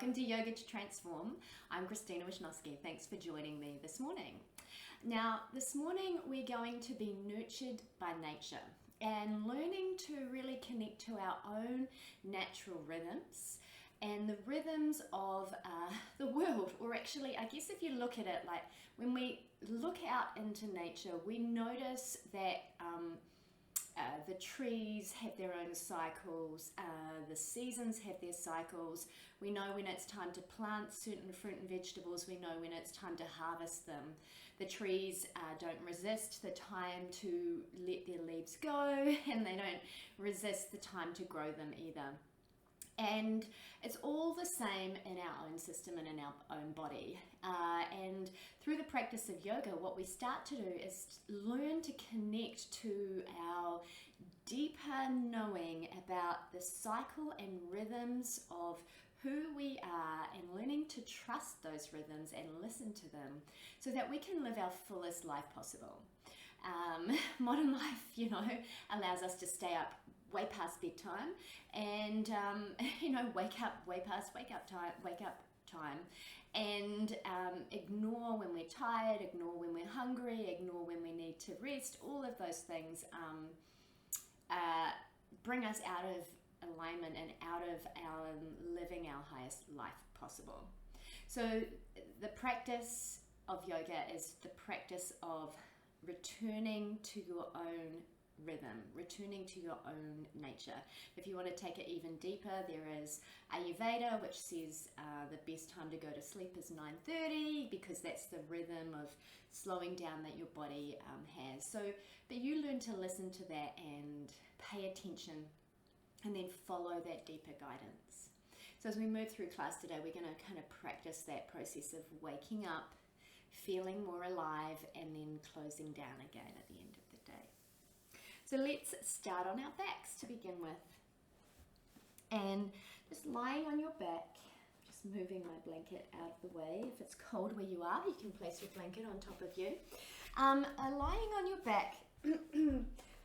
Welcome to Yoga to Transform. I'm Christina Wishnowski. Thanks for joining me this morning. Now, this morning we're going to be nurtured by nature and learning to really connect to our own natural rhythms and the rhythms of the world. Or actually, I guess if you look at it, like when we look out into nature, we notice that the trees have their own cycles, the seasons have their cycles. We know when it's time to plant certain fruit and vegetables, we know when it's time to harvest them. The trees don't resist the time to let their leaves go, and they don't resist the time to grow them either. And it's all the same in our own system and in our own body. And through the practice of yoga, what we start to do is learn to connect to our deeper knowing about the cycle and rhythms of who we are, and learning to trust those rhythms and listen to them so that we can live our fullest life possible. Modern life, allows us to stay up way past bedtime and, wake up way past wake up time and ignore when we're tired, ignore when we're hungry, ignore when we need to rest. All of those things bring us out of alignment and out of our living our highest life possible. So the practice of yoga is the practice of returning to your own rhythm, returning to your own nature. If you want to take it even deeper, there is Ayurveda, which says the best time to go to sleep is 9:30 because that's the rhythm of slowing down that your body has. But you learn to listen to that and pay attention and then follow that deeper guidance. So as we move through class today, we're going to kind of practice that process of waking up, feeling more alive, and then closing down again at the end of the day. So let's start on our backs to begin with. And just lying on your back, just moving my blanket out of the way. If it's cold where you are, you can place your blanket on top of you. Lying on your back,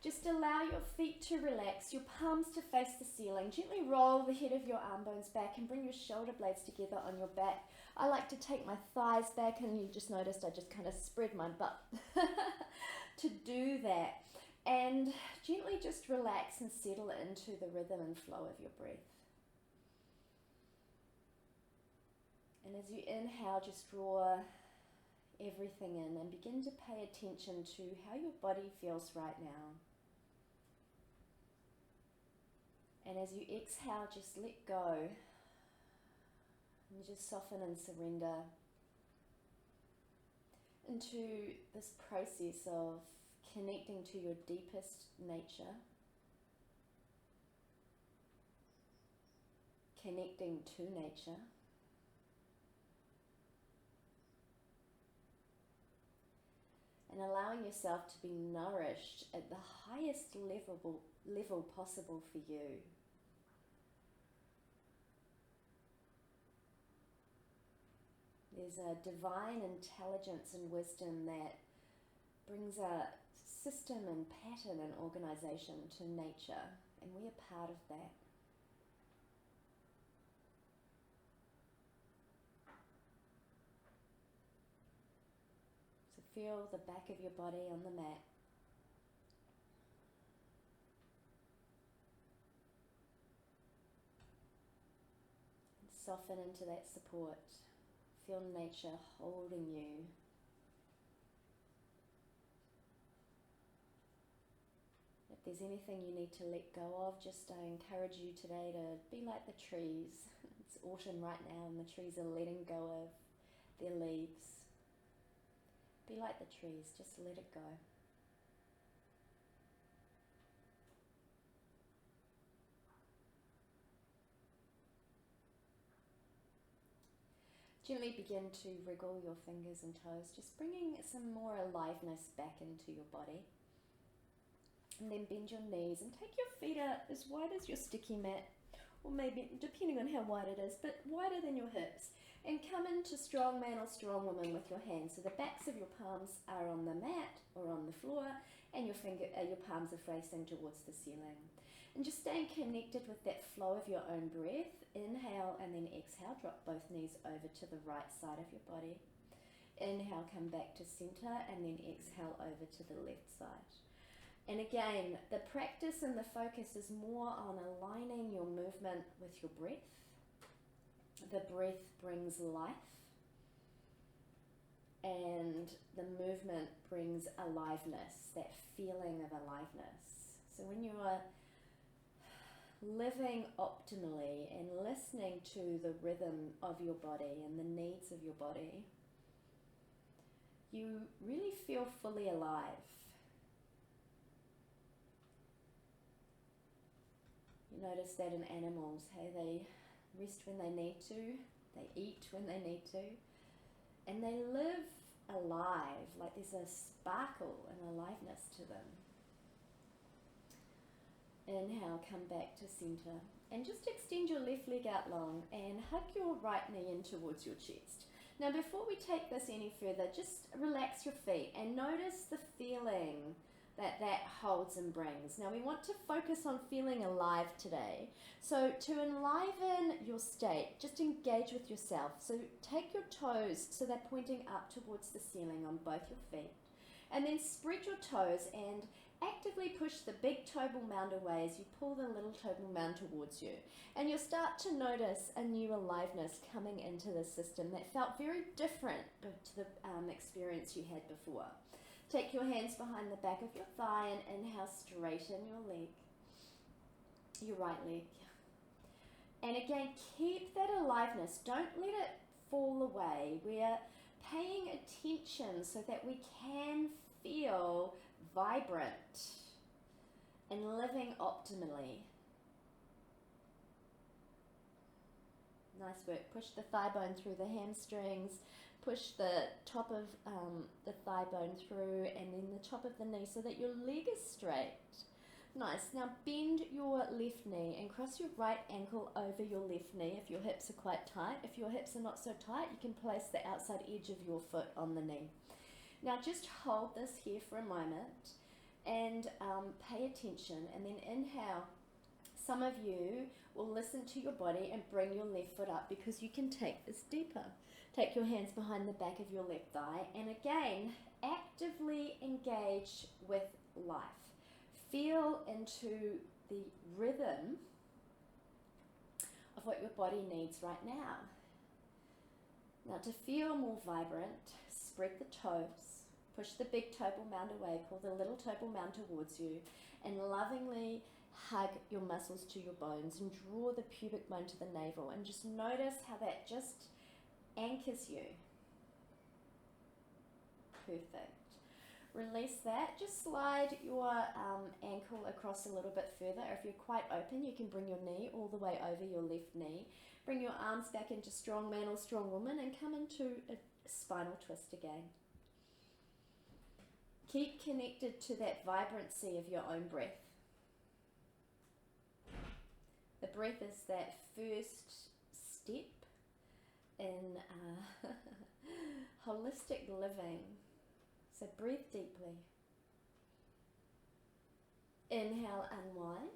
just allow your feet to relax, your palms to face the ceiling. Gently roll the head of your arm bones back and bring your shoulder blades together on your back. I like to take my thighs back, and you just noticed I just kind of spread my butt to do that. And gently just relax and settle into the rhythm and flow of your breath. And as you inhale, just draw everything in and begin to pay attention to how your body feels right now. And as you exhale, just let go and just soften and surrender into this process of connecting to your deepest nature, connecting to nature, and allowing yourself to be nourished at the highest level possible for you. There's a divine intelligence and wisdom that brings a system and pattern and organization to nature, and we are part of that. So feel the back of your body on the mat. And soften into that support. Feel nature holding you. If there's anything you need to let go of, just I encourage you today to be like the trees. It's autumn right now and the trees are letting go of their leaves. Be like the trees, just let it go. Gently begin to wriggle your fingers and toes, just bringing some more aliveness back into your body. And then bend your knees and take your feet out as wide as your sticky mat, or maybe, depending on how wide it is, but wider than your hips. And come into strong man or strong woman with your hands. So the backs of your palms are on the mat or on the floor, and your palms are facing towards the ceiling. And just staying connected with that flow of your own breath. Inhale and then exhale, drop both knees over to the right side of your body. Inhale, come back to center, and then exhale over to the left side. And again, the practice and the focus is more on aligning your movement with your breath. The breath brings life, and the movement brings aliveness, that feeling of aliveness. So when you are living optimally and listening to the rhythm of your body and the needs of your body, you really feel fully alive. You notice that in animals, hey, they rest when they need to, they eat when they need to, and they live alive, like there's a sparkle and aliveness to them. Inhale, come back to center, and just extend your left leg out long and hug your right knee in towards your chest. Now before we take this any further, just relax your feet and notice the feeling that holds and brings. Now we want to focus on feeling alive today. So to enliven your state, just engage with yourself. So take your toes so they're pointing up towards the ceiling on both your feet. And then spread your toes and actively push the big toe ball mound away as you pull the little toe ball mound towards you. And you'll start to notice a new aliveness coming into the system that felt very different to the experience you had before. Take your hands behind the back of your thigh and inhale, straighten your leg, your right leg. And again, keep that aliveness. Don't let it fall away. We're paying attention so that we can feel vibrant and living optimally. Nice work. Push the thigh bone through the hamstrings. Push the top of the thigh bone through, and then the top of the knee so that your leg is straight. Nice. Now bend your left knee and cross your right ankle over your left knee if your hips are quite tight. If your hips are not so tight, you can place the outside edge of your foot on the knee. Now just hold this here for a moment and pay attention, and then inhale. Some of you will listen to your body and bring your left foot up because you can take this deeper. Take your hands behind the back of your left thigh, and again, actively engage with life. Feel into the rhythm of what your body needs right now. Now to feel more vibrant, spread the toes, push the big toe ball mound away, pull the little toe ball mound towards you, and lovingly hug your muscles to your bones and draw the pubic bone to the navel, and just notice how that just anchors you. Perfect. Release that. Just slide your ankle across a little bit further. If you're quite open, you can bring your knee all the way over your left knee. Bring your arms back into strong man or strong woman and come into a spinal twist again. Keep connected to that vibrancy of your own breath. The breath is that first step in holistic living. So breathe deeply. Inhale, unwind.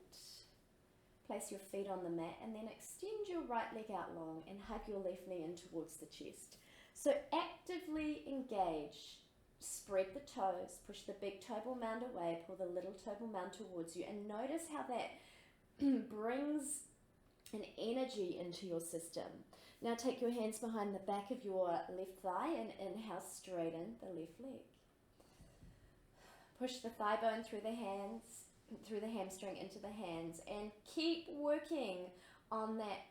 Place your feet on the mat and then extend your right leg out long and hug your left knee in towards the chest. So actively engage. Spread the toes, push the big toe ball mound away, pull the little toe ball mound towards you, and notice how that brings an energy into your system. Now take your hands behind the back of your left thigh and inhale, straighten the left leg. Push the thigh bone through the hands, through the hamstring into the hands, and keep working on that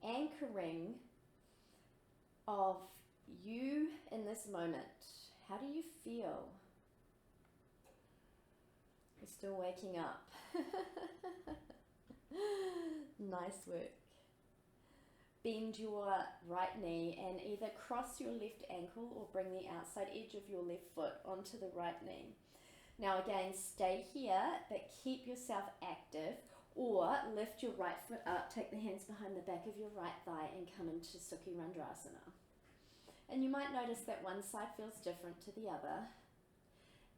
anchoring of you in this moment. How do you feel? You're still waking up. Nice work. Bend your right knee and either cross your left ankle or bring the outside edge of your left foot onto the right knee. Now again, stay here, but keep yourself active, or lift your right foot up, take the hands behind the back of your right thigh and come into Sukhi Randrasana. And you might notice that one side feels different to the other.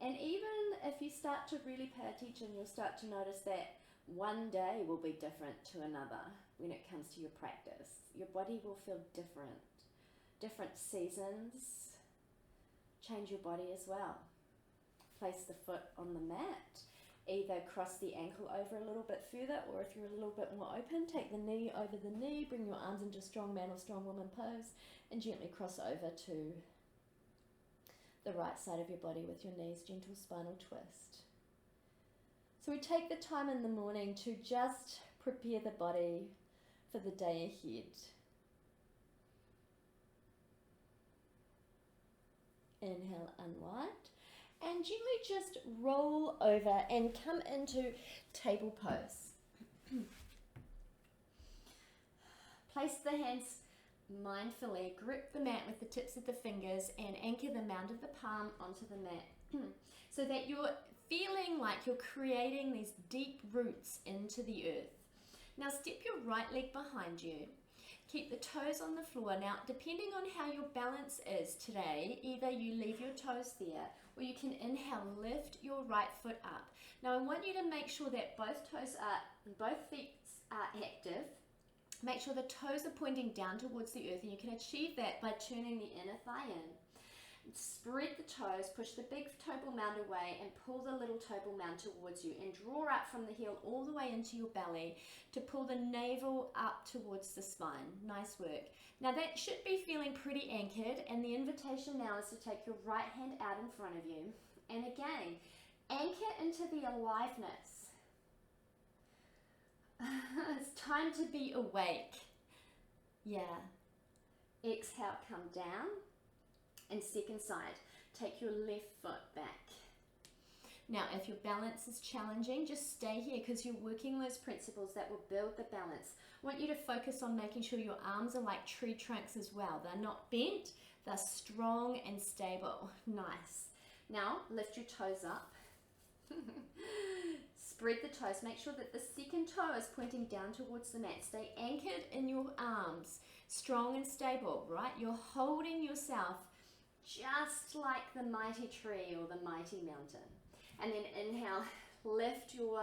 And even if if you start to really pay attention, you'll start to notice that one day will be different to another when it comes to your practice. Your body will feel different. Different seasons change your body as well. Place the foot on the mat. Either cross the ankle over a little bit further, or if you're a little bit more open, take the knee over the knee, bring your arms into strong man or strong woman pose, and gently cross over to the right side of your body with your knees, gentle spinal twist. So we take the time in the morning to just prepare the body for the day ahead. Inhale, unwind. And gently just roll over and come into table pose. Place the hands mindfully, grip the mat with the tips of the fingers and anchor the mound of the palm onto the mat so that you're feeling like you're creating these deep roots into the earth. Now step your right leg behind you. Keep the toes on the floor. Now, depending on how your balance is today, either you leave your toes there or you can inhale, lift your right foot up. Now, I want you to make sure that both feet are active. Make sure the toes are pointing down towards the earth, and you can achieve that by turning the inner thigh in. Spread the toes, push the big toe ball mound away and pull the little toe ball mound towards you, and draw up from the heel all the way into your belly to pull the navel up towards the spine. Nice work. Now that should be feeling pretty anchored, and the invitation now is to take your right hand out in front of you, and again, anchor into the aliveness. It's time to be awake. Yeah. Exhale, come down. And second side, take your left foot back. Now, if your balance is challenging, just stay here because you're working those principles that will build the balance. I want you to focus on making sure your arms are like tree trunks as well. They're not bent, they're strong and stable. Nice. Now, lift your toes up. Spread the toes. Make sure that the second toe is pointing down towards the mat. Stay anchored in your arms, strong and stable, right? You're holding yourself just like the mighty tree or the mighty mountain. And then inhale, lift your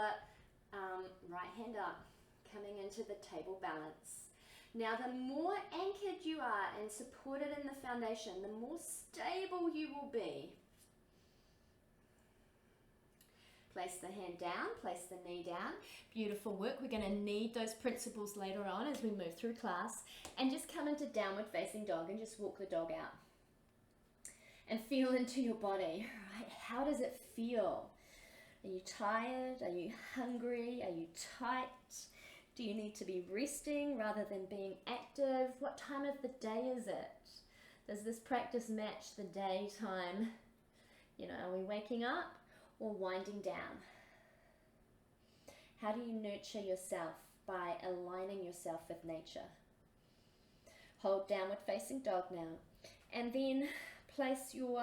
right hand up, coming into the table balance. Now the more anchored you are and supported in the foundation, the more stable you will be. Place the hand down, place the knee down. Beautiful work. We're going to need those principles later on as we move through class. And just come into downward facing dog and just walk the dog out. And feel into your body, right? How does it feel? Are you tired? Are you hungry? Are you tight? Do you need to be resting rather than being active? What time of the day is it? Does this practice match the daytime? You know, are we waking up or winding down? How do you nurture yourself? By aligning yourself with nature. Hold downward facing dog now. And then place your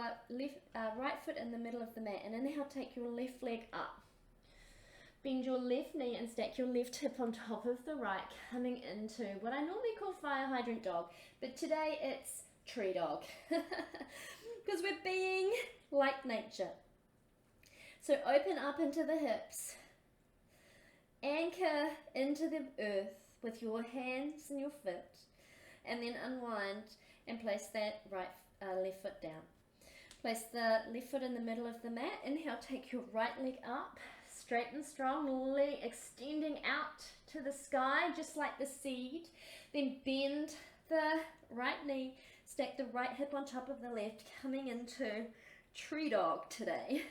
right foot in the middle of the mat and inhale, take your left leg up. Bend your left knee and stack your left hip on top of the right, coming into what I normally call fire hydrant dog, but today it's tree dog because we're being like nature. So open up into the hips, anchor into the earth with your hands and your foot, and then unwind and place that left foot down. Place the left foot in the middle of the mat. Inhale, take your right leg up, straight and strong, leg extending out to the sky, just like the seed. Then bend the right knee, stack the right hip on top of the left, coming into tree dog today.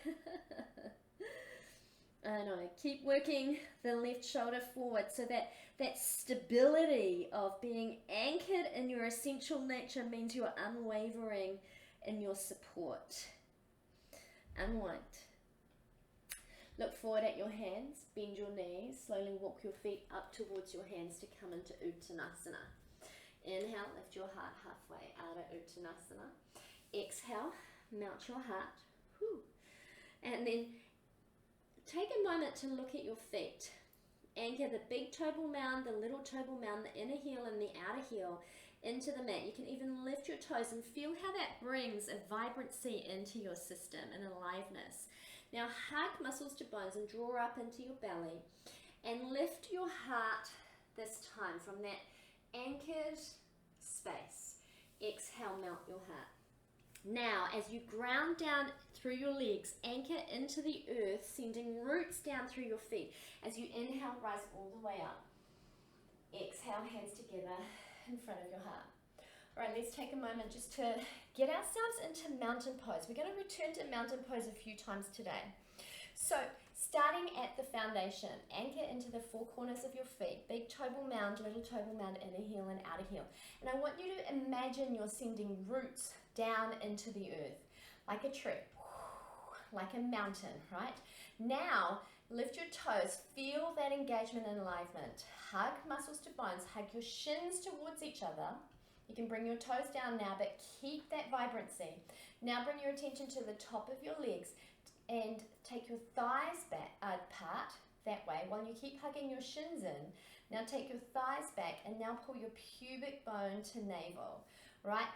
I know, keep working the left shoulder forward so that stability of being anchored in your essential nature means you are unwavering in your support. Unwind. Look forward at your hands, bend your knees, slowly walk your feet up towards your hands to come into Uttanasana. Inhale, lift your heart halfway out of Uttanasana. Exhale, mount your heart. Whew. And then take a moment to look at your feet. Anchor the big toe ball mound, the little toe ball mound, the inner heel and the outer heel into the mat. You can even lift your toes and feel how that brings a vibrancy into your system and aliveness. Now hug muscles to bones and draw up into your belly and lift your heart this time from that anchored space. Exhale, melt your heart. Now, as you ground down through your legs, anchor into the earth, sending roots down through your feet. As you inhale, rise all the way up. Exhale, hands together in front of your heart. All right, let's take a moment just to get ourselves into mountain pose. We're going to return to mountain pose a few times today. So, starting at the foundation, anchor into the four corners of your feet. Big toe ball mound, little toe ball mound, inner heel and outer heel. And I want you to imagine you're sending roots down into the earth, like a tree, like a mountain, right? Now, lift your toes, feel that engagement and alignment. Hug muscles to bones, hug your shins towards each other. You can bring your toes down now, but keep that vibrancy. Now bring your attention to the top of your legs and take your thighs back, apart that way while you keep hugging your shins in. Now take your thighs back and now pull your pubic bone to navel, right?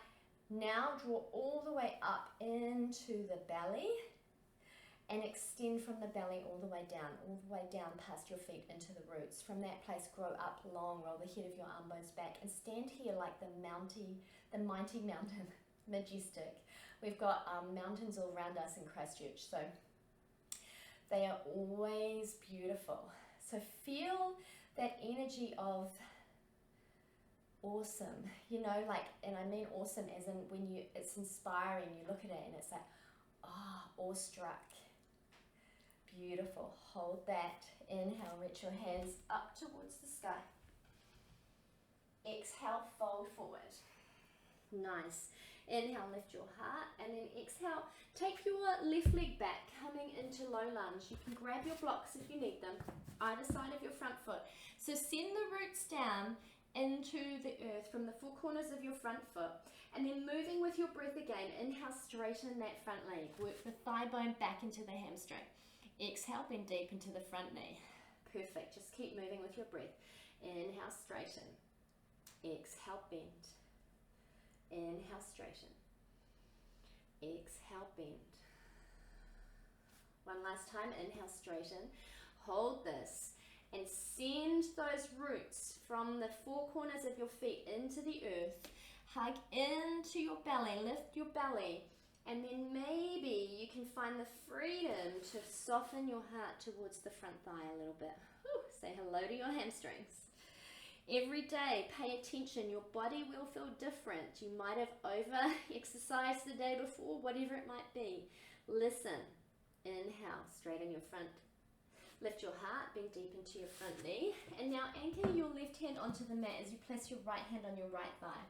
Now draw all the way up into the belly and extend from the belly all the way down past your feet into the roots. From that place, grow up long, roll the head of your arm bones back and stand here like the mighty mountain, majestic. We've got mountains all around us in Christchurch, so they are always beautiful. So feel that energy of awesome, you know, like, and I mean awesome as in when it's inspiring, you look at it and it's like, awestruck. Beautiful. Hold that. Inhale, reach your hands up towards the sky. Exhale, fold forward. Nice. Inhale, lift your heart, and then exhale, take your left leg back, coming into low lunge. You can grab your blocks if you need them, either side of your front foot. So send the roots down into the earth from the four corners of your front foot, and then moving with your breath again, inhale, straighten that front leg. Work the thigh bone back into the hamstring. Exhale, bend deep into the front knee. Perfect. Just keep moving with your breath. Inhale, straighten. Exhale, bend. Inhale, straighten. Exhale, bend. One last time. Inhale, straighten. Hold this and send those roots from the four corners of your feet into the earth. Hug into your belly. Lift your belly. And then maybe you can find the freedom to soften your heart towards the front thigh a little bit. Whew, say hello to your hamstrings. Every day, pay attention. Your body will feel different. You might have over-exercised the day before, whatever it might be. Listen. Inhale, straighten your front. Lift your heart, bend deep into your front knee. And now anchor your left hand onto the mat as you place your right hand on your right thigh.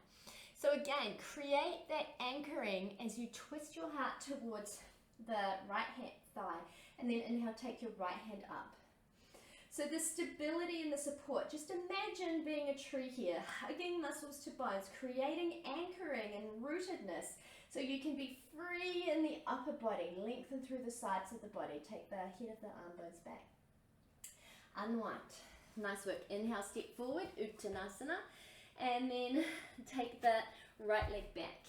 So again, create that anchoring as you twist your heart towards the right hand thigh, and then inhale, take your right hand up. So the stability and the support, just imagine being a tree here, hugging muscles to bones, creating anchoring and rootedness so you can be free in the upper body, lengthen through the sides of the body, take the head of the arm bones back. Unwind. Nice work. Inhale, step forward, Uttanasana. And then take the right leg back.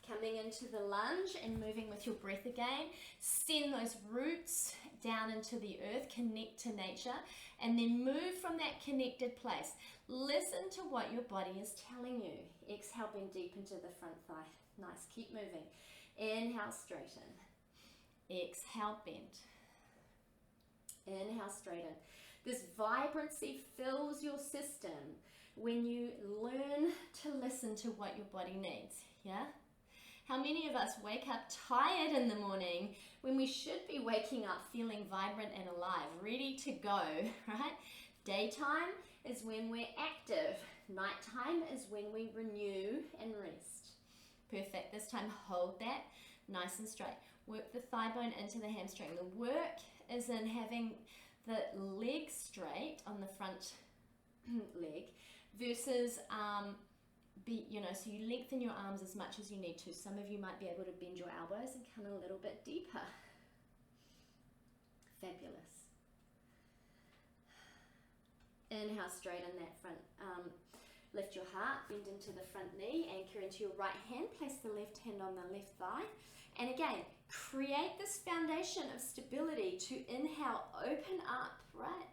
Coming into the lunge and moving with your breath again. Send those roots down into the earth, connect to nature, and then move from that connected place. Listen to what your body is telling you. Exhale, bend deep into the front thigh. Nice, keep moving. Inhale, straighten. Exhale, bend. Inhale, straighten. This vibrancy fills your system when you learn to listen to what your body needs, yeah? How many of us wake up tired in the morning when we should be waking up feeling vibrant and alive, ready to go, right? Daytime is when we're active. Nighttime is when we renew and rest. Perfect. This time, hold that nice and straight. Work the thigh bone into the hamstring. The work is in having the leg straight on the front leg versus so you lengthen your arms as much as you need to. Some of you might be able to bend your elbows and come a little bit deeper. Fabulous. Inhale, straighten that front. Lift your heart, bend into the front knee, anchor into your right hand, place the left hand on the left thigh. And again, Create this foundation of stability to inhale, open up, right?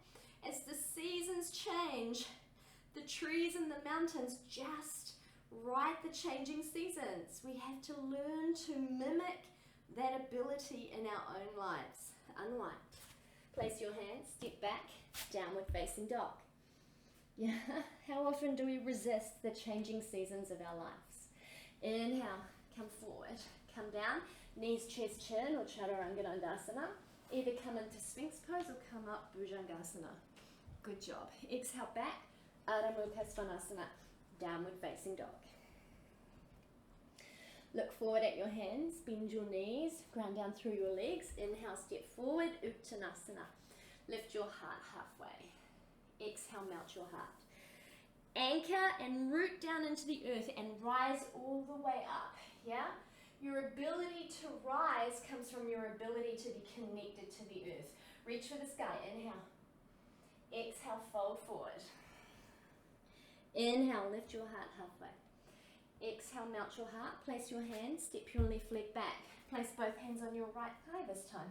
As the seasons change, the trees and the mountains just ride the changing seasons. We have to learn to mimic that ability in our own lives. Unwind. Place your hands, step back, downward facing dog. Yeah, how often do we resist the changing seasons of our lives? Inhale, come forward, come down, knees, chest, chin, or chaturanga dandasana. Either come into Sphinx pose or come up Bhujangasana. Good job. Exhale back, Adho Mukha Svanasana, downward facing dog. Look forward at your hands, bend your knees, ground down through your legs. Inhale, step forward, Uttanasana. Lift your heart halfway. Exhale, melt your heart. Anchor and root down into the earth and rise all the way up, yeah? Your ability to rise comes from your ability to be connected to the earth. Reach for the sky, inhale. Exhale, fold forward. Inhale, lift your heart halfway. Exhale, melt your heart. Place your hands, step your left leg back. Place both hands on your right thigh this time.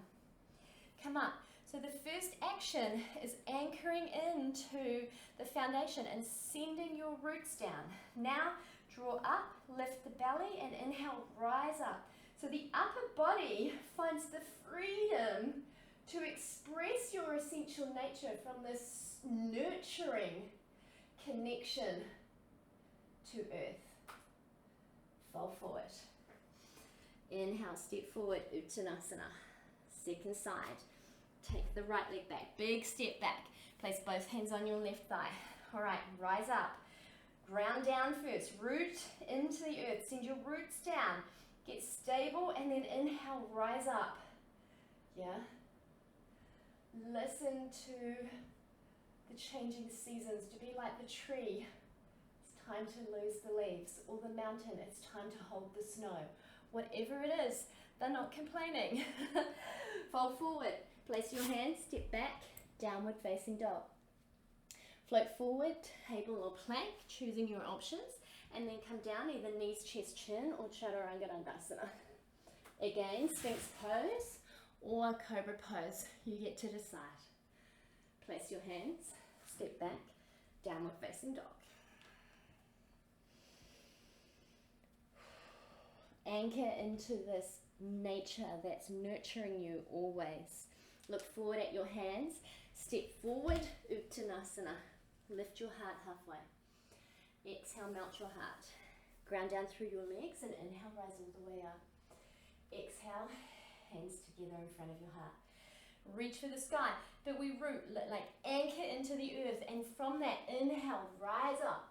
Come up. So the first action is anchoring into the foundation and sending your roots down. Now, draw up, lift the belly, and inhale, rise up. So the upper body finds the freedom to express your essential nature from this nurturing connection to earth. Fold forward. Inhale, step forward, Uttanasana. Second side. Take the right leg back. Big step back. Place both hands on your left thigh. All right, rise up. Ground down first. Root into the earth. Send your roots down. Get stable and then inhale, rise up. Yeah? Listen to the changing seasons. To be like the tree. It's time to lose the leaves. Or the mountain. It's time to hold the snow. Whatever it is, they're not complaining. Fold forward. Place your hands, step back, downward facing dog. Float forward, table or plank, choosing your options, and then come down, either knees, chest, chin, or chaturanga dandasana. Again, Sphinx pose or cobra pose, you get to decide. Place your hands, step back, downward facing dog. Anchor into this nature that's nurturing you always. Look forward at your hands, step forward, Uttanasana. Lift your heart halfway. Exhale, melt your heart. Ground down through your legs and inhale, rise all the way up. Exhale, hands together in front of your heart. Reach for the sky, but we root, like anchor into the earth, and from that, inhale, rise up.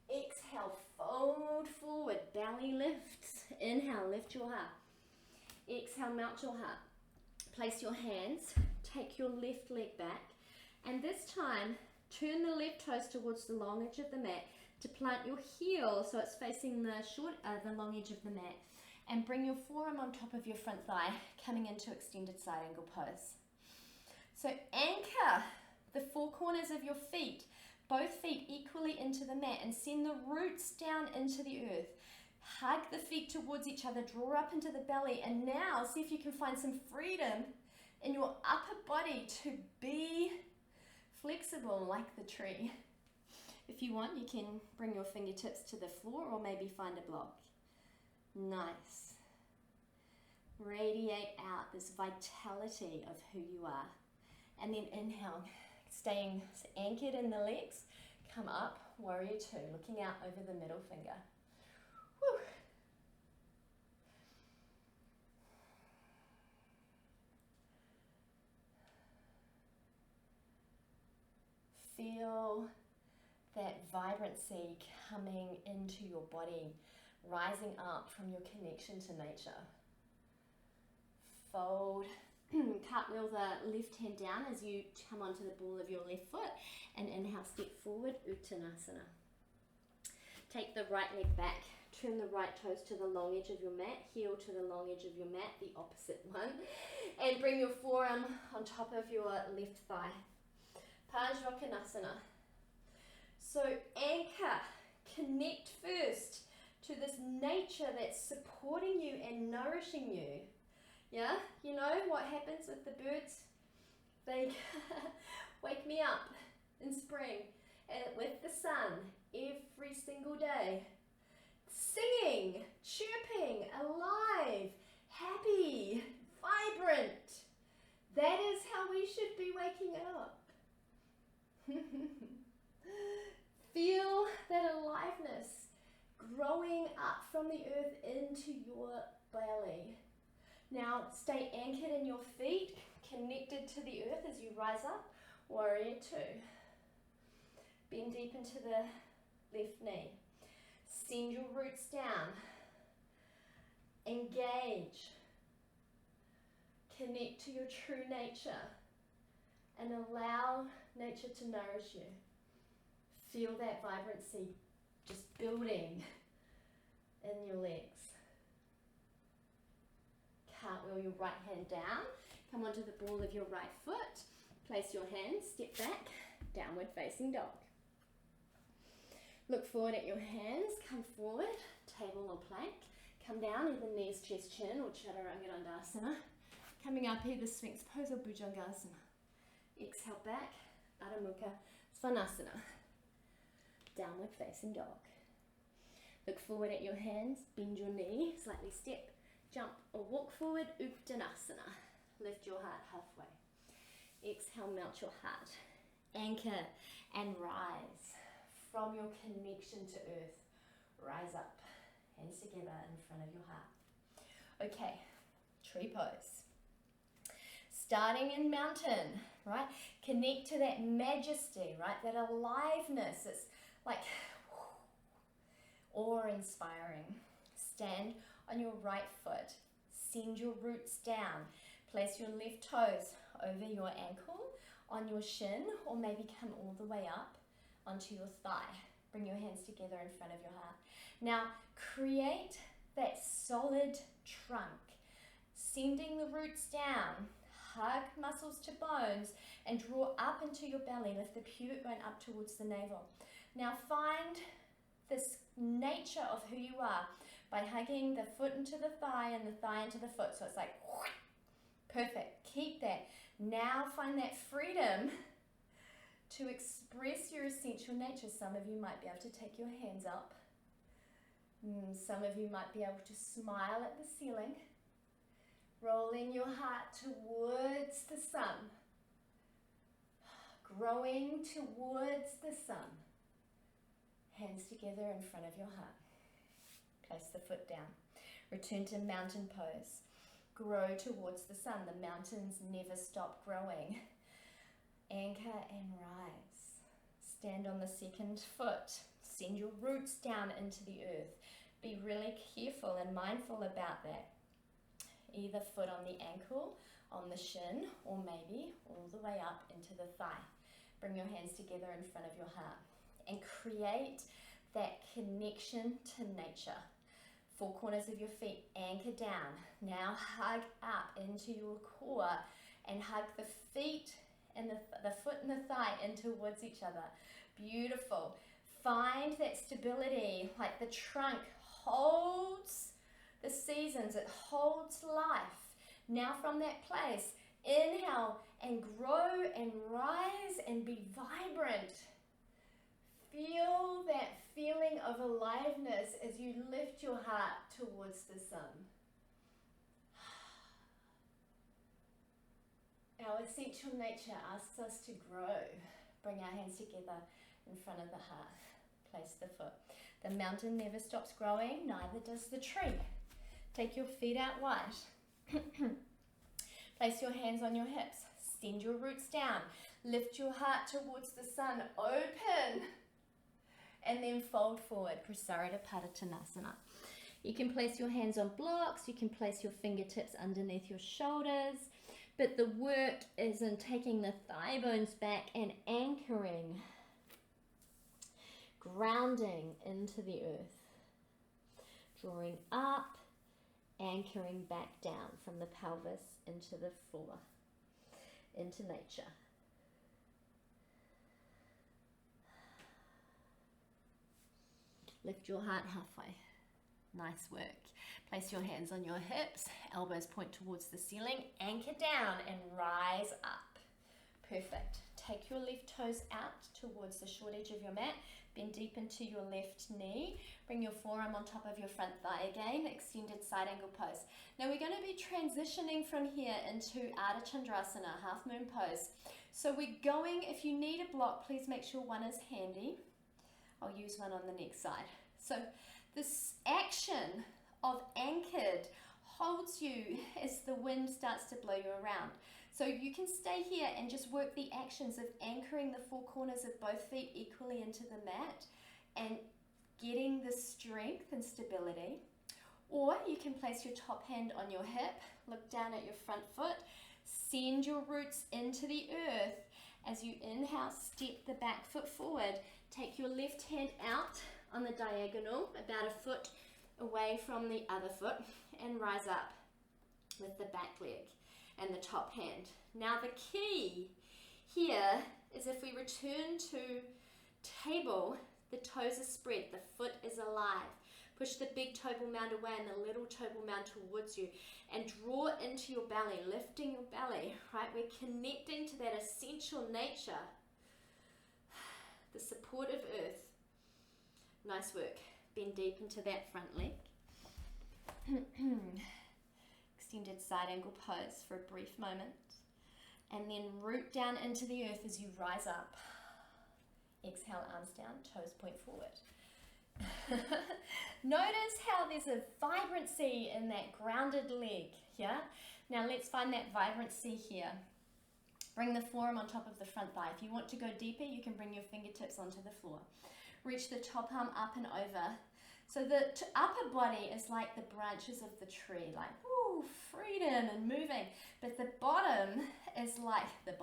Exhale, fold forward, belly lifts. Inhale, lift your heart. Exhale, melt your heart. Place your hands, take your left leg back, and this time, turn the left toes towards the long edge of the mat to plant your heel so it's facing the long edge of the mat, and bring your forearm on top of your front thigh, coming into extended side angle pose. So anchor the four corners of your feet, both feet equally into the mat, and send the roots down into the earth. Hug the feet towards each other, draw up into the belly, and now see if you can find some freedom in your upper body to be flexible like the tree. If you want, you can bring your fingertips to the floor or maybe find a block. Nice. Radiate out this vitality of who you are. And then inhale, staying anchored in the legs, come up, warrior two, looking out over the middle finger. Whew. Feel that vibrancy coming into your body, rising up from your connection to nature. Fold, cartwheel the left hand down as you come onto the ball of your left foot, and inhale, step forward, Uttanasana. Take the right leg back, turn the right toes to the long edge of your mat, heel to the long edge of your mat, the opposite one, and bring your forearm on top of your left thigh. Pajvakonasana. So anchor, connect first to this nature that's supporting you and nourishing you. Yeah, you know what happens with the birds? They wake me up in spring with the sun every single day. Singing, chirping, alive, happy, vibrant. That is how we should be waking up. Feel that aliveness growing up from the earth into your belly. Now stay anchored in your feet, connected to the earth as you rise up. Warrior 2. Bend deep into the left knee. Send your roots down. Engage. Connect to your true nature and allow nature to nourish you. Feel that vibrancy just building in your legs. Cartwheel your right hand down. Come onto the ball of your right foot. Place your hands, step back, downward facing dog. Look forward at your hands, come forward, table or plank. Come down, either knees, chest, chin, or chaturanga dandasana. Coming up, either Sphinx pose or bhujangasana. Exhale back, Adho Mukha Svanasana. Downward facing dog. Look forward at your hands, bend your knee, slightly step, jump or walk forward, Uttanasana. Lift your heart halfway. Exhale, melt your heart. Anchor and rise from your connection to earth. Rise up, hands together in front of your heart. Okay, tree pose. Starting in mountain, right? Connect to that majesty, right? That aliveness. It's like awe-inspiring. Stand on your right foot. Send your roots down. Place your left toes over your ankle, on your shin, or maybe come all the way up onto your thigh. Bring your hands together in front of your heart. Now, create that solid trunk. Sending the roots down. Hug muscles to bones and draw up into your belly. Lift the pubic bone up towards the navel. Now find this nature of who you are by hugging the foot into the thigh and the thigh into the foot. So it's like, perfect. Keep that. Now find that freedom to express your essential nature. Some of you might be able to take your hands up. Some of you might be able to smile at the ceiling. Rolling your heart towards the sun. Growing towards the sun. Hands together in front of your heart. Place the foot down. Return to mountain pose. Grow towards the sun. The mountains never stop growing. Anchor and rise. Stand on the second foot. Send your roots down into the earth. Be really careful and mindful about that. Either foot on the ankle, on the shin, or maybe all the way up into the thigh. Bring your hands together in front of your heart and create that connection to nature. Four corners of your feet anchor down. Now hug up into your core and hug the feet and the foot and the thigh in towards each other. Beautiful. Find that stability, like the trunk holds the seasons, it holds life. Now from that place, inhale and grow and rise and be vibrant. Feel that feeling of aliveness as you lift your heart towards the sun. Our essential nature asks us to grow. Bring our hands together in front of the heart. Place the foot. The mountain never stops growing, neither does the tree. Take your feet out wide. Place your hands on your hips. Send your roots down. Lift your heart towards the sun. Open. And then fold forward. Prasarita Padottanasana. You can place your hands on blocks. You can place your fingertips underneath your shoulders. But the work is in taking the thigh bones back and anchoring. Grounding into the earth. Drawing up. Anchoring back down from the pelvis into the floor, into nature. Lift your heart halfway. Nice work. Place your hands on your hips, elbows point towards the ceiling, anchor down and rise up. Perfect. Take your left toes out towards the short edge of your mat, bend deep into your left knee, bring your forearm on top of your front thigh again, extended side angle pose. Now we're going to be transitioning from here into Ardha Chandrasana, half moon pose. So we're going, if you need a block, please make sure one is handy. I'll use one on the next side. So this action of anchored holds you as the wind starts to blow you around. So you can stay here and just work the actions of anchoring the four corners of both feet equally into the mat and getting the strength and stability. Or you can place your top hand on your hip, look down at your front foot, send your roots into the earth. As you inhale, step the back foot forward. Take your left hand out on the diagonal, about a foot away from the other foot, and rise up with the back leg and the top hand. Now the key here is if we return to table, the toes are spread, the foot is alive. Push the big toe ball mound away and the little toe ball mound towards you, and draw into your belly, lifting your belly, right? We're connecting to that essential nature, the supportive earth. Nice work. Bend deep into that front leg. Extended side angle pose for a brief moment. And then root down into the earth as you rise up. Exhale, arms down, toes point forward. Notice how there's a vibrancy in that grounded leg, yeah? Now let's find that vibrancy here. Bring the forearm on top of the front thigh. If you want to go deeper, you can bring your fingertips onto the floor. Reach the top arm up and over. So the upper body is like the branches of the tree, like, woo, freedom and moving. But the bottom is like the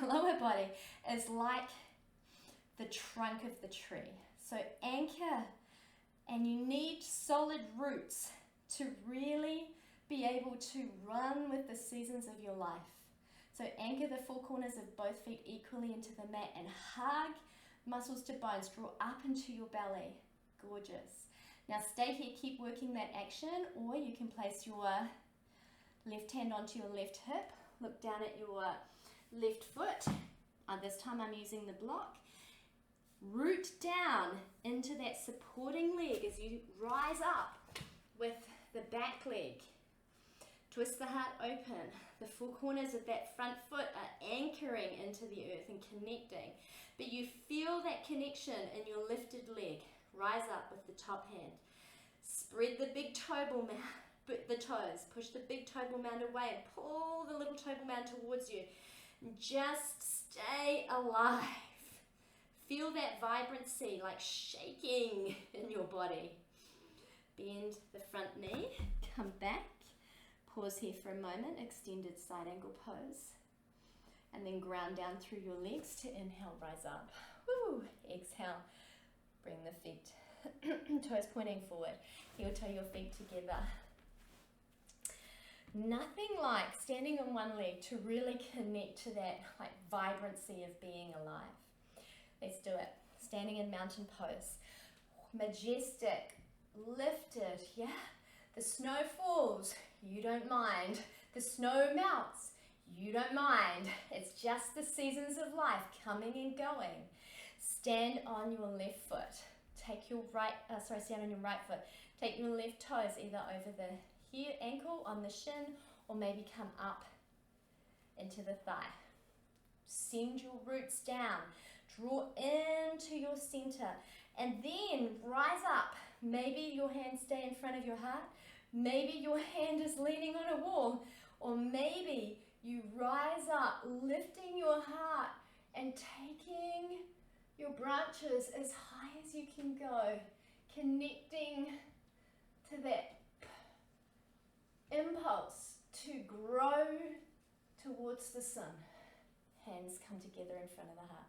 lower body is like the trunk of the tree. So anchor, and you need solid roots to really be able to run with the seasons of your life. So anchor the four corners of both feet equally into the mat and hug muscles to bones. Draw up into your belly. Gorgeous. Now stay here, keep working that action, or you can place your left hand onto your left hip, look down at your left foot. This time I'm using the block. Root down into that supporting leg as you rise up with the back leg. Twist the heart open. The four corners of that front foot are anchoring into the earth and connecting. But you feel that connection in your lifted leg. Rise up with the top hand. Spread the big toe ball mound, the toes. Push the big toe ball mound away and pull the little toe ball mound towards you. Just stay alive. Feel that vibrancy, like shaking in your body. Bend the front knee, come back. Pause here for a moment, extended side angle pose. And then ground down through your legs to inhale, rise up. Woo! Exhale, bring the feet, toes pointing forward. Heel toe your feet together. Nothing like standing on one leg to really connect to that like vibrancy of being alive. Let's do it. Standing in mountain pose. Majestic, lifted, yeah. The snow falls, you don't mind. The snow melts, you don't mind. It's just the seasons of life coming and going. Stand on your left foot. Take your stand on your right foot. Take your left toes either over the heel, ankle, on the shin, or maybe come up into the thigh. Send your roots down. Draw into your center and then rise up. Maybe your hands stay in front of your heart. Maybe your hand is leaning on a wall. Or maybe you rise up, lifting your heart and taking your branches as high as you can go, connecting to that impulse to grow towards the sun. Hands come together in front of the heart.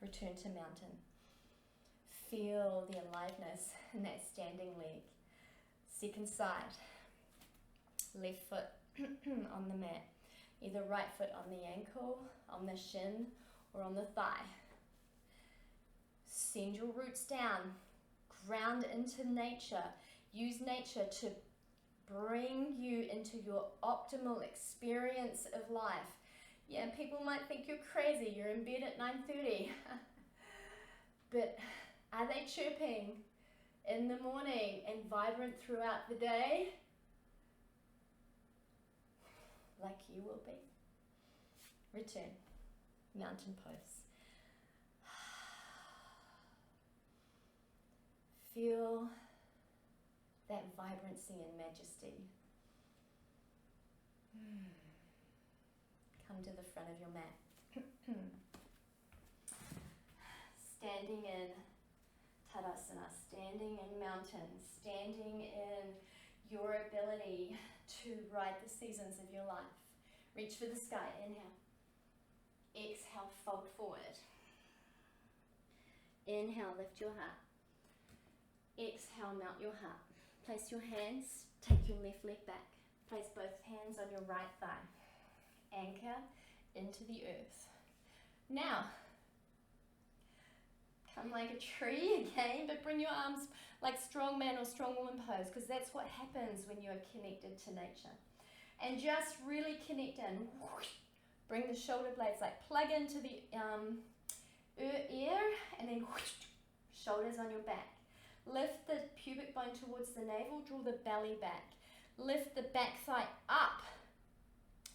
Return to mountain. Feel the aliveness in that standing leg. Second side. Left foot on the mat. Either right foot on the ankle, on the shin, or on the thigh. Send your roots down. Ground into nature. Use nature to bring you into your optimal experience of life. Yeah, people might think you're crazy. You're in bed at 9:30. But are they chirping in the morning and vibrant throughout the day? Like you will be. Return. Mountain pose. Feel that vibrancy and majesty. Come to the front of your mat. Standing in Tadasana, standing in mountains, standing in your ability to ride the seasons of your life. Reach for the sky, inhale. Exhale, fold forward. Inhale, lift your heart. Exhale, melt your heart. Place your hands, take your left leg back. Place both hands on your right thigh. Anchor into the earth. Now, come like a tree again, but bring your arms like strong man or strong woman pose, because that's what happens when you are connected to nature. And just really connect in. Bring the shoulder blades, like plug into the ear, and then shoulders on your back. Lift the pubic bone towards the navel, draw the belly back. Lift the back thigh up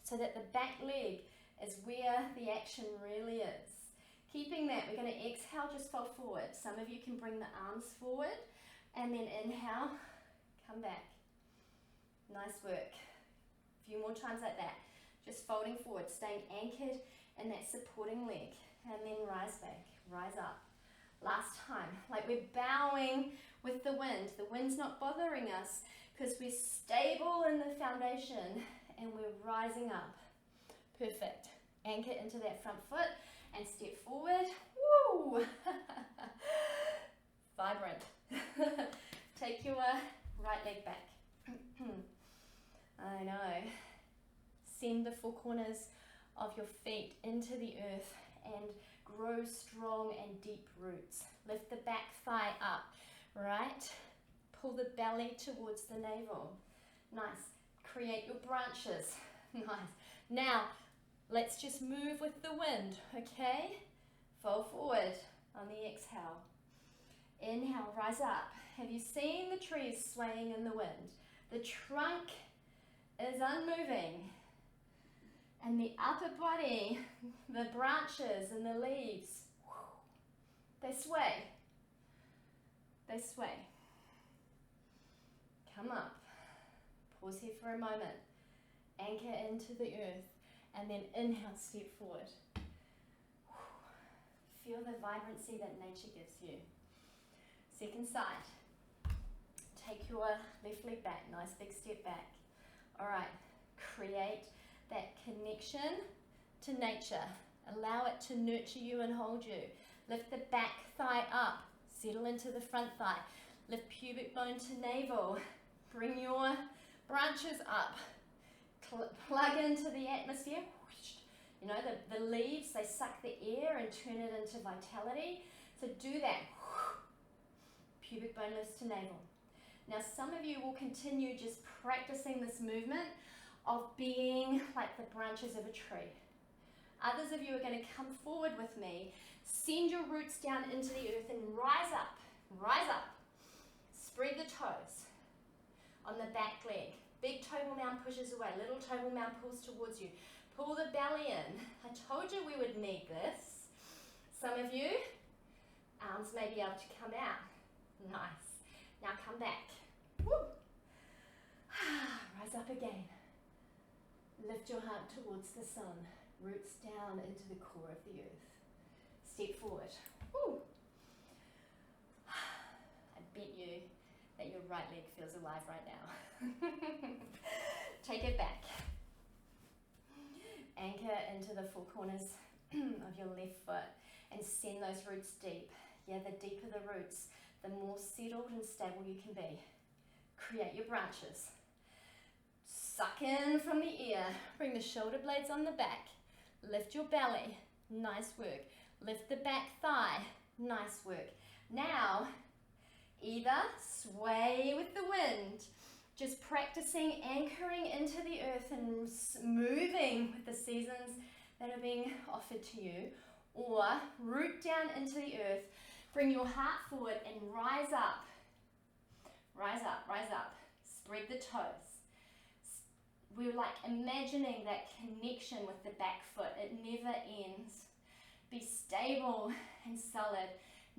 so that the back leg is where the action really is. Keeping that, we're going to exhale, just fold forward. Some of you can bring the arms forward, and then inhale, come back. Nice work. A few more times like that. Just folding forward, staying anchored in that supporting leg, and then rise back, rise up. Last time, like we're bowing with the wind. The wind's not bothering us because we're stable in the foundation and we're rising up. Perfect. Anchor into that front foot and step forward. Woo! Vibrant. Take your right leg back. I know. Send the four corners of your feet into the earth and grow strong and deep roots. Lift the back thigh up, right? Pull the belly towards the navel. Nice. Create your branches. Nice. Now, let's just move with the wind, okay? Fold forward on the exhale. Inhale, rise up. Have you seen the trees swaying in the wind? The trunk is unmoving. And the upper body, the branches and the leaves, they sway. They sway. Come up. Pause here for a moment. Anchor into the earth. And then inhale, step forward. Feel the vibrancy that nature gives you. Second side. Take your left leg back. Nice big step back. All right. Create that connection to nature. Allow it to nurture you and hold you. Lift the back thigh up. Settle into the front thigh. Lift pubic bone to navel. Bring your branches up. Plug into the atmosphere. You know, the leaves, they suck the air and turn it into vitality. So do that. Pubic bone lifts to navel. Now some of you will continue just practicing this movement of being like the branches of a tree. Others of you are going to come forward with me, send your roots down into the earth and rise up, rise up. Spread the toes on the back leg. Big toe ball mound pushes away, little toe ball mound pulls towards you. Pull the belly in. I told you we would need this. Some of you, arms may be able to come out. Nice. Now come back. Woo. Rise up again. Lift your heart towards the sun. Roots down into the core of the earth. Step forward. Woo. I bet you that your right leg feels alive right now. Take it back. Anchor into the four corners of your left foot and send those roots deep. Yeah, the deeper the roots, the more settled and stable you can be. Create your branches. Suck in from the ear. Bring the shoulder blades on the back. Lift your belly. Nice work. Lift the back thigh. Nice work. Now, Either sway with the wind, just practicing anchoring into the earth and moving with the seasons that are being offered to you, or root down into the earth, bring your heart forward and rise up. Rise up, rise up. Spread the toes. We're like imagining that connection with the back foot. It never ends. Be stable and solid.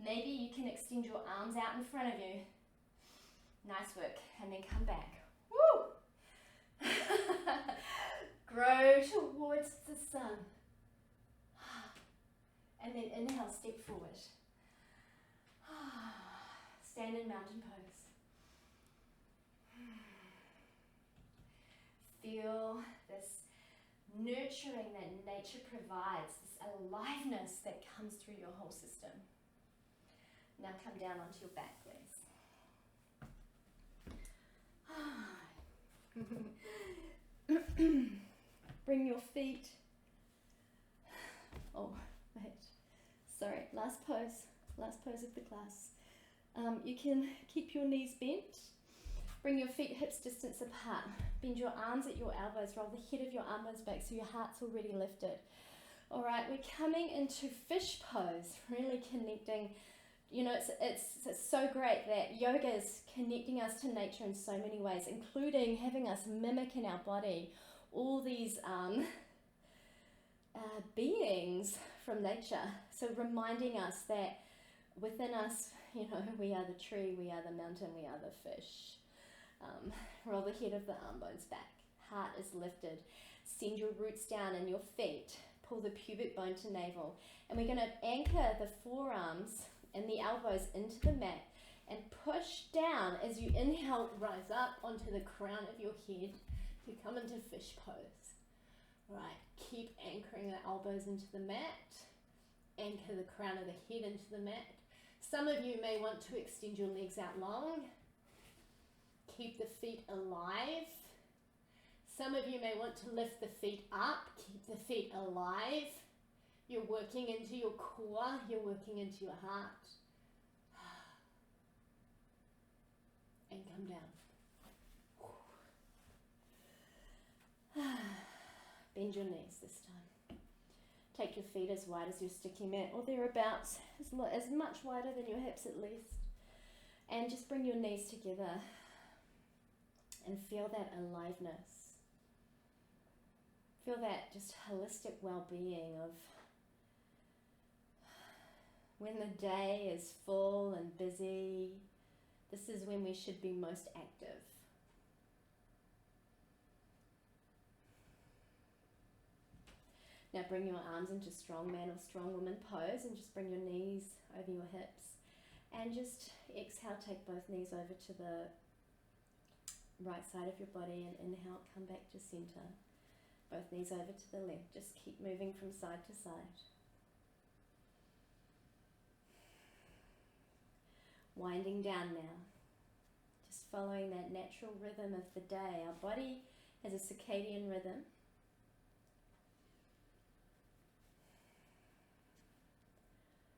Maybe you can extend your arms out in front of you. Nice work. And then come back. Woo! Grow towards the sun. And then inhale, step forward. Stand in mountain pose. Feel this nurturing that nature provides, this aliveness that comes through your whole system. Now come down onto your back, please. Bring your feet. Oh, wait. Sorry, last pose of the class. You can keep your knees bent. Bring your feet hips distance apart. Bend your arms at your elbows. Roll the head of your elbows back so your heart's already lifted. All right, we're coming into fish pose, really connecting. You know, it's so great that yoga is connecting us to nature in so many ways, including having us mimic in our body all these beings from nature. So reminding us that within us, you know, we are the tree, we are the mountain, we are the fish. Roll the head of the arm bones back. Heart is lifted. Send your roots down in your feet. Pull the pubic bone to navel. And we're going to anchor the forearms and the elbows into the mat and push down as you inhale, rise up onto the crown of your head. You come into fish pose. Right, keep anchoring the elbows into the mat. Anchor the crown of the head into the mat. Some of you may want to extend your legs out long. Keep the feet alive. Some of you may want to lift the feet up. Keep the feet alive. You're working into your core. You're working into your heart. And come down. Bend your knees this time. Take your feet as wide as your sticky mat or thereabouts, as much wider than your hips at least. And just bring your knees together and feel that aliveness. Feel that just holistic well-being of when the day is full and busy. This is when we should be most active. Now bring your arms into strong man or strong woman pose and just bring your knees over your hips. And just exhale, take both knees over to the right side of your body and inhale, come back to center. Both knees over to the left. Just keep moving from side to side. Winding down now. Just following that natural rhythm of the day. Our body has a circadian rhythm.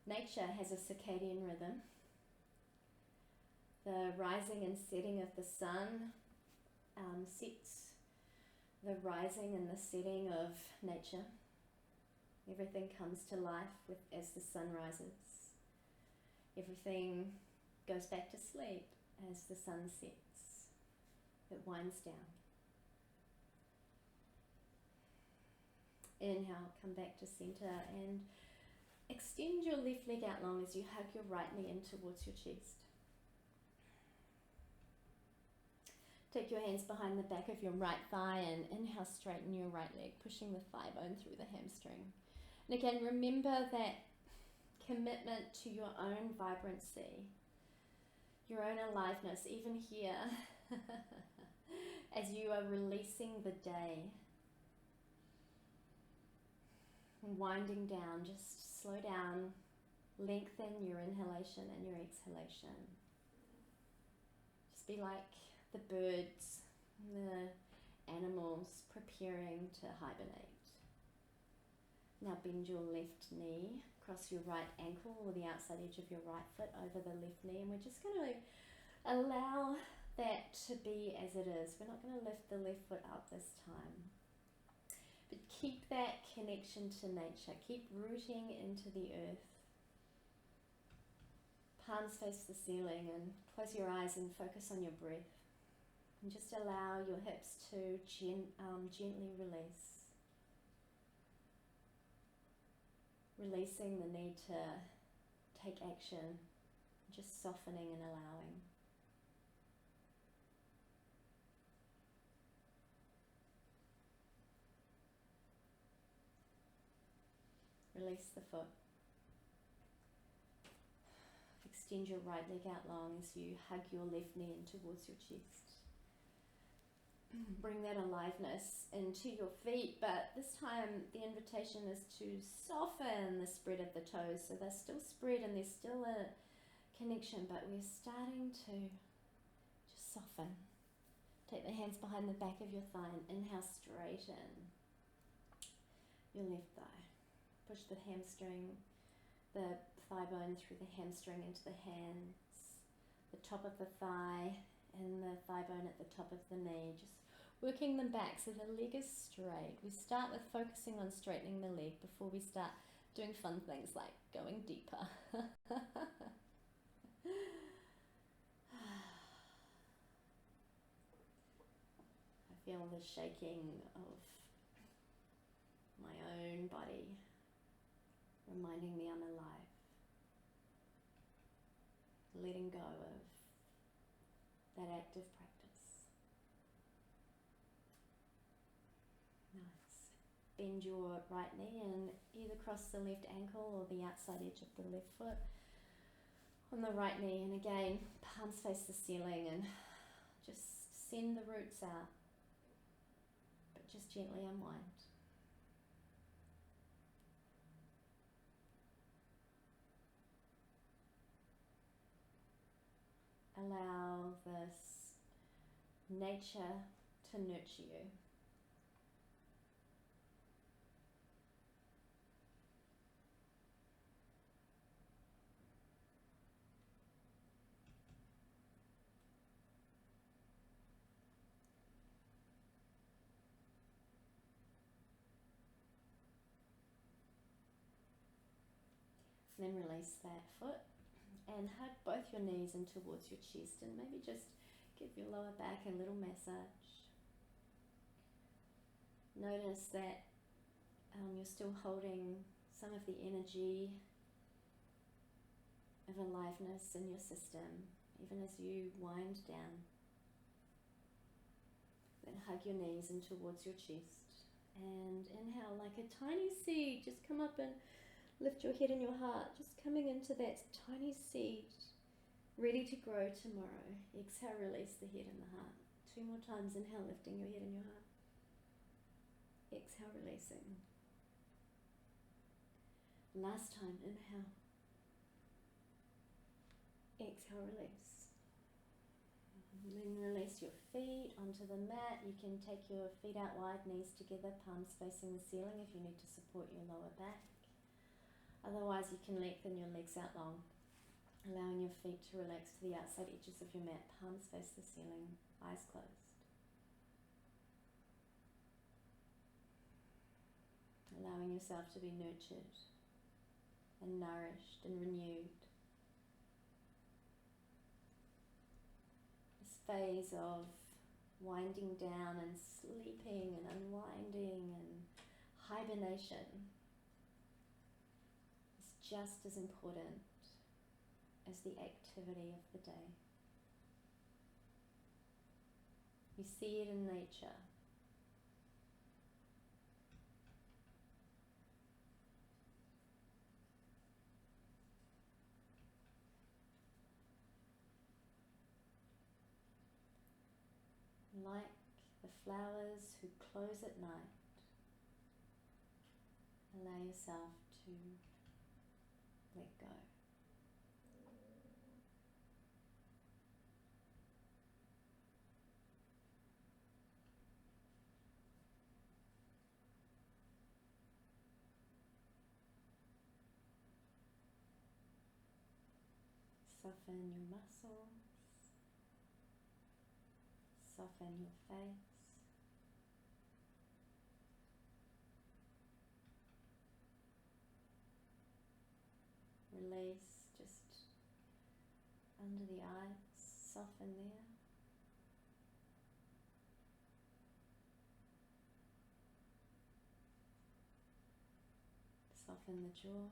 Nature has a circadian rhythm. The rising and setting of the sun sets the rising and the setting of nature. Everything comes to life as the sun rises. Everything goes back to sleep as the sun sets. It winds down. Inhale, come back to center and extend your left leg out long as you hug your right knee in towards your chest. Take your hands behind the back of your right thigh and inhale, straighten your right leg, pushing the thigh bone through the hamstring. And again, remember that commitment to your own vibrancy, your own aliveness, even here, as you are releasing the day. And winding down, just slow down, lengthen your inhalation and your exhalation. Just be like the birds, the animals preparing to hibernate. Now bend your left knee, cross your right ankle or the outside edge of your right foot over the left knee, and we're just going to allow that to be as it is. We're not going to lift the left foot up this time. But keep that connection to nature. Keep rooting into the earth. Palms face the ceiling, and close your eyes and focus on your breath. And just allow your hips to gently release. Releasing the need to take action, just softening and allowing. Release the foot. Extend your right leg out long as you hug your left knee in towards your chest. Bring that aliveness into your feet, but this time the invitation is to soften the spread of the toes. So they're still spread and there's still a connection, but we're starting to just soften. Take the hands behind the back of your thigh and inhale, straighten your left thigh. Push the hamstring, the thigh bone through the hamstring into the hands, the top of the thigh and the thigh bone at the top of the knee, just working them back so the leg is straight. We start with focusing on straightening the leg before we start doing fun things like going deeper. I feel the shaking of my own body, reminding me I'm alive. Letting go of that active practice. Nice. Bend your right knee and either cross the left ankle or the outside edge of the left foot on the right knee. And again, palms face the ceiling and just send the roots out, but just gently unwind. Allow this nature to nurture you. And then release that foot. And hug both your knees in towards your chest and maybe just give your lower back a little massage. Notice that you're still holding some of the energy of aliveness in your system, even as you wind down. Then hug your knees in towards your chest and inhale like a tiny seed. Just come up and lift your head and your heart, just coming into that tiny seed, ready to grow tomorrow. Exhale, release the head and the heart. 2 more times, inhale, lifting your head and your heart. Exhale, releasing. Last time, inhale. Exhale, release. And then release your feet onto the mat. You can take your feet out wide, knees together, palms facing the ceiling if you need to support your lower back. Otherwise, you can lengthen your legs out long, allowing your feet to relax to the outside edges of your mat, palms face the ceiling, eyes closed. Allowing yourself to be nurtured and nourished and renewed. This phase of winding down and sleeping and unwinding and hibernation just as important as the activity of the day. You see it in nature. Like the flowers who close at night, allow yourself to let go. Soften your muscles, soften your face. Release just under the eyes, soften there. Soften the jaw.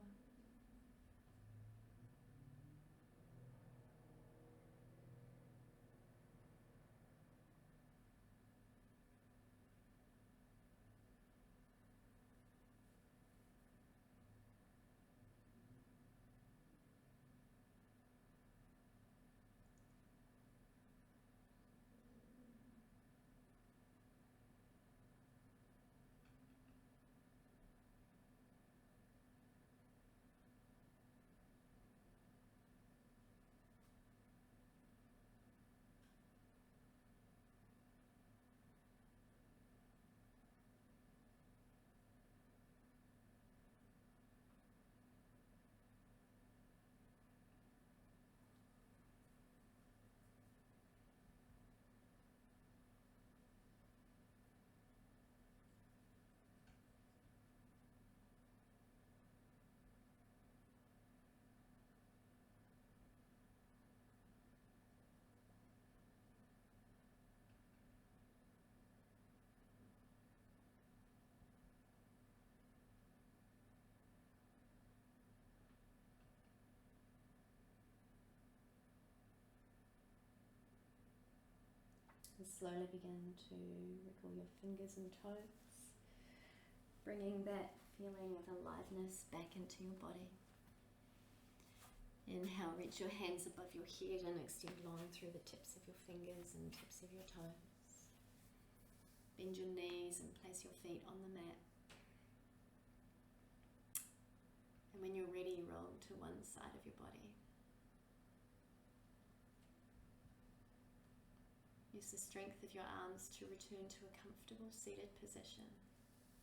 And slowly begin to wriggle your fingers and toes, bringing that feeling of aliveness back into your body. Inhale, reach your hands above your head and extend long through the tips of your fingers and tips of your toes. Bend your knees and place your feet on the mat. And when you're ready, roll to one side of your body. Use the strength of your arms to return to a comfortable seated position.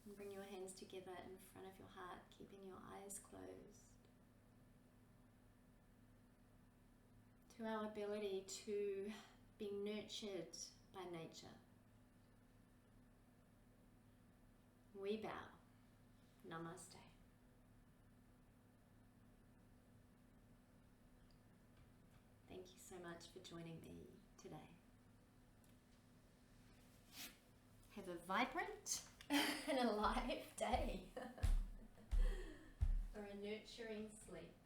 And bring your hands together in front of your heart, keeping your eyes closed. To our ability to be nurtured by nature, we bow. Namaste. Thank you so much for joining me today. Have a vibrant and alive day. Or a nurturing sleep.